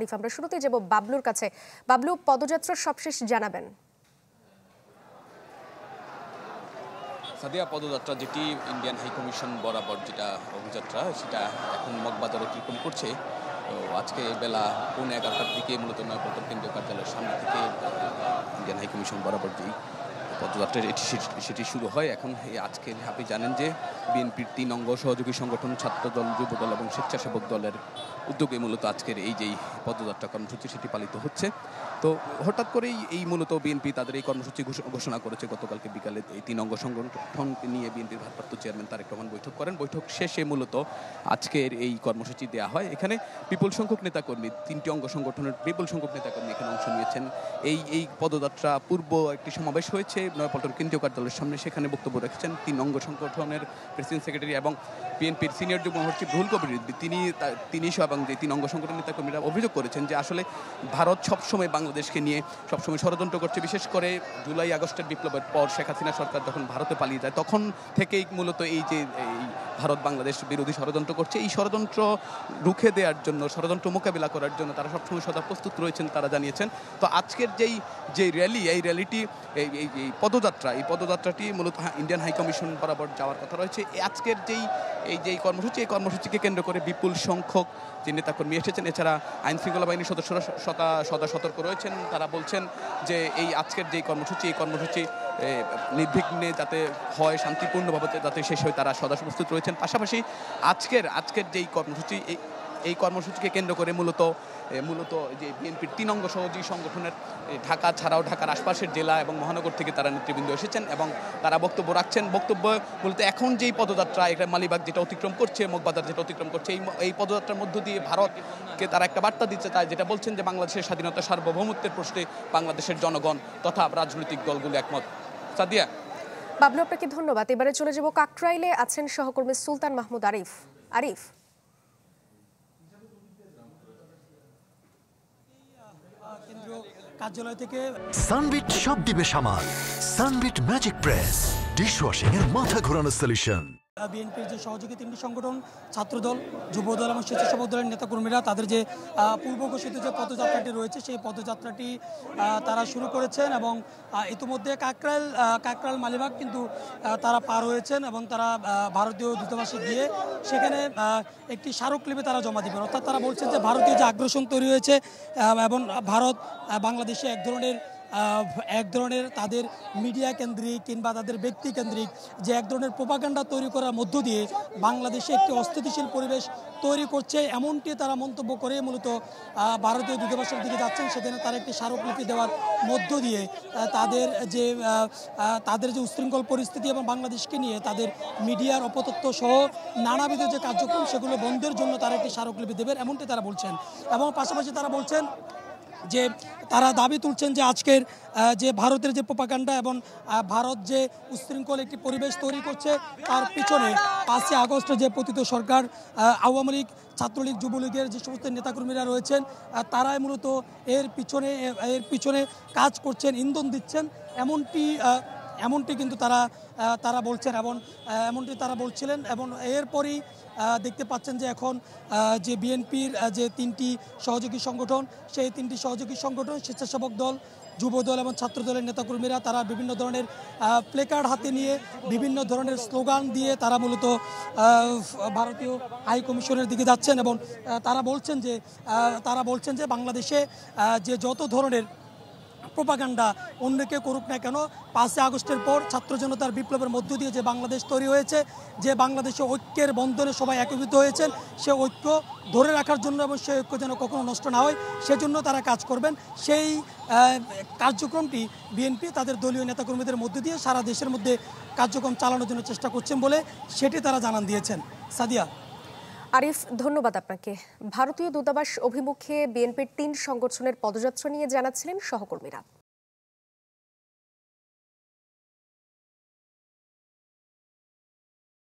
আরিফ, আমরা শুরুতেই যাব বাবলুর কাছে। বাবলু, পদযাত্রার সবশেষ জানাবেন। সাদিয়া, পদযাত্রা যেটি ইন্ডিয়ান হাই কমিশন বরাবর যেটা অভিযাত্রা, সেটা এখন মগবাজার অতিক্রম করছে। তো আজকে বেলা 11:30টার দিকে মূলত নয়াপল্টন কেন্দ্রীয় কার্যালয়ের সামনে থেকে ইন্ডিয়ান হাই কমিশন বরাবর যেই পদযাত্রা সেটি শুরু হয়। এখন আজকে আপনি জানেন যে বিএনপির 3 অঙ্গ সহযোগী সংগঠন ছাত্রদল, যুবদল এবং স্বেচ্ছাসেবক দলের উদ্যোগে মূলত আজকের এই যেই পদযাত্রা কর্মসূচি সেটি পালিত হচ্ছে। তো হঠাৎ করেই এই মূলত বিএনপি তাদের এই কর্মসূচি ঘোষণা করেছে। গতকালকে বিকালে এই 3 অঙ্গ সংগঠনকে নিয়ে বিএনপির ভারপ্রাপ্ত চেয়ারম্যান তারেক রহমান বৈঠক করেন। বৈঠক শেষে মূলত আজকের এই কর্মসূচি দেওয়া হয়। এখানে বিপুল সংখ্যক নেতাকর্মী, 3টি অঙ্গ সংগঠনের বিপুল সংখ্যক নেতাকর্মী এখানে অংশ নিয়েছেন। এই পদযাত্রা পূর্ব একটি সমাবেশ হয়েছে নয়াপল্টন কেন্দ্রীয় কার্যালয়ের সামনে, সেখানে বক্তব্য রেখেছেন 3 অঙ্গ সংগঠনের প্রেসিডেন্ট সেক্রেটারি এবং বিএনপির সিনিয়র যুগ্ম মহাসচিব রুহুল কবির রিজভী। তিনি সহ এবং যে 3 অঙ্গ সংগঠনের নেতাকর্মীরা অভিযোগ করেছেন যে আসলে ভারত সবসময় বাংলাদেশকে নিয়ে সবসময় ষড়যন্ত্র করছে। বিশেষ করে জুলাই আগস্টের বিপ্লবের পর শেখ হাসিনা সরকার যখন ভারতে পালিয়ে যায়, তখন থেকেই মূলত এই ভারত বাংলাদেশ বিরোধী ষড়যন্ত্র করছে। এই ষড়যন্ত্র রুখে দেওয়ার জন্য, ষড়যন্ত্র মোকাবিলা করার জন্য তারা সবসময় সদা প্রস্তুত রয়েছেন, তারা জানিয়েছেন। তো আজকের যে র্যালি, এই র্যালিটি এই পদযাত্রাটি মূলত ইন্ডিয়ান হাই কমিশন বরাবর যাওয়ার কথা রয়েছে। আজকের এই কর্মসূচিকে কেন্দ্র করে বিপুল সংখ্যক যে নেতাকর্মী এসেছেন। এছাড়া আইন শৃঙ্খলা বাহিনীর সদস্যরা সদা সতর্ক রয়েছেন। তারা বলছেন যে এই আজকের এই কর্মসূচি নির্বিঘ্নে যাতে হয়, শান্তিপূর্ণভাবে যাতে শেষ হয়, তারা সদা প্রস্তুত রয়েছেন। পাশাপাশি আজকের যেই কর্মসূচি, এই কর্মসূচিকে কেন্দ্র করে মূলত যে বিএনপির 3 অঙ্গ সহযোগী সংগঠনের ঢাকা ছাড়াও ঢাকার আশপাশের জেলা এবং মহানগর থেকে তারা নেতৃবৃন্দ এসেছেন এবং তারা বক্তব্য রাখছেন। বক্তব্য মূলত এখন যেই পদযাত্রা, এটা মালিবাগ যেটা অতিক্রম করছে, মগবাজার যেটা অতিক্রম করছে, এই পদযাত্রার মধ্য দিয়ে ভারতকে তারা একটা বার্তা দিচ্ছে, তাই যেটা বলছেন যে বাংলাদেশের স্বাধীনতা, সার্বভৌমত্বের প্রশ্নে বাংলাদেশের জনগণ তথা রাজনৈতিক দলগুলো একমত। সাদিয়া। বাবলু, আপনাকে ধন্যবাদ। এবারে চলে যাব কাকরাইলে, আছেন সহকর্মী সুলতান মাহমুদ আরিফ। আরিফ, কার্যালয় থেকে সানবিট সব দিবে সামাল। সানবিট ম্যাজিক প্রেস, ডিশওয়াশিং এর মাথা ঘোরানো সলিউশন। বিএনপির যে সহযোগী 3টি সংগঠন, ছাত্রদল, যুবদল এবং স্বেচ্ছাসেবক দলের নেতাকর্মীরা তাদের যে পূর্ব ঘোষিত যে পদযাত্রাটি রয়েছে, সেই পদযাত্রাটি তারা শুরু করেছেন এবং ইতিমধ্যে কাকরাইল মালিবাগ কিন্তু তারা পার হয়েছেন এবং তারা ভারতীয় দূতাবাসে গিয়ে সেখানে একটি স্মারকলিপি তারা জমা দিবেন। অর্থাৎ তারা বলছেন যে ভারতীয় যে আগ্রাসন তৈরি হয়েছে এবং ভারত বাংলাদেশে এক ধরনের তাদের মিডিয়া কেন্দ্রিক কিংবা তাদের ব্যক্তি কেন্দ্রিক যে এক ধরনের প্রোপাগান্ডা তৈরি করার মধ্য দিয়ে বাংলাদেশে একটি অস্থিতিশীল পরিবেশ তৈরি করছে, এমনটি তারা মন্তব্য করে মূলত ভারতীয় দূতাবাসের দিকে যাচ্ছেন। সেখানে তারা একটি স্মারকলিপি দেওয়ার মধ্য দিয়ে তাদের যে উশৃঙ্খল পরিস্থিতি এবং বাংলাদেশকে নিয়ে তাদের মিডিয়ার অপতথ্য সহ নানাবিধ যে কার্যক্রম, সেগুলো বন্ধের জন্য তারা একটি স্মারকলিপি দেবেন, এমনটি তারা বলছেন। এবং পাশাপাশি তারা বলছেন যে তারা দাবি তুলছেন যে আজকের যে ভারতের যে প্রোপাগান্ডা এবং ভারত যে উশৃঙ্খল একটি পরিবেশ তৈরি করছে, তার পিছনে 5ই আগস্টে যে পতিত সরকার, আওয়ামী লীগ, ছাত্রলীগ, যুবলীগের যে সমস্ত নেতাকর্মীরা রয়েছেন, তারাই মূলত এর পিছনে কাজ করছেন, ইন্ধন দিচ্ছেন, এমনটি কিন্তু তারা বলছেন এবং এমনটি তারা বলছিলেন। এবং এরপরই দেখতে পাচ্ছেন যে এখন যে বিএনপির যে 3টি সহযোগী সংগঠন, সেই 3টি সহযোগী সংগঠন, স্বেচ্ছাসেবক দল, যুবদল এবং ছাত্রদলের নেতাকর্মীরা তারা বিভিন্ন ধরনের প্লেকার্ড হাতে নিয়ে, বিভিন্ন ধরনের স্লোগান দিয়ে তারা মূলত ভারতীয় হাই কমিশনের দিকে যাচ্ছেন এবং তারা বলছেন যে বাংলাদেশে যে যত ধরনের প্রোপাগান্ডা অন্যকে করুক না কেন, 5ই আগস্টের পর ছাত্র জনতার বিপ্লবের মধ্য দিয়ে যে বাংলাদেশ তৈরি হয়েছে, যে বাংলাদেশে ঐক্যের বন্ধনে সবাই একীভূত হয়েছেন, সে ঐক্য ধরে রাখার জন্য এবং সেই ঐক্য যেন কখনো নষ্ট না হয়, সেজন্য তারা কাজ করবেন। সেই কার্যক্রমটি বিএনপি তাদের দলীয় নেতাকর্মীদের মধ্য দিয়ে সারা দেশের মধ্যে কার্যক্রম চালানোর জন্য চেষ্টা করছেন বলে সেটি তারা জানান দিয়েছেন। সাদিয়া। আরিফ, ধন্যবাদ আপনাকে। ভারতীয় দূতাবাস অভিমুখে বিএনপির 3 সংগঠনের পদযাত্রা নিয়ে জানাচ্ছিলেন সহকর্মীরা।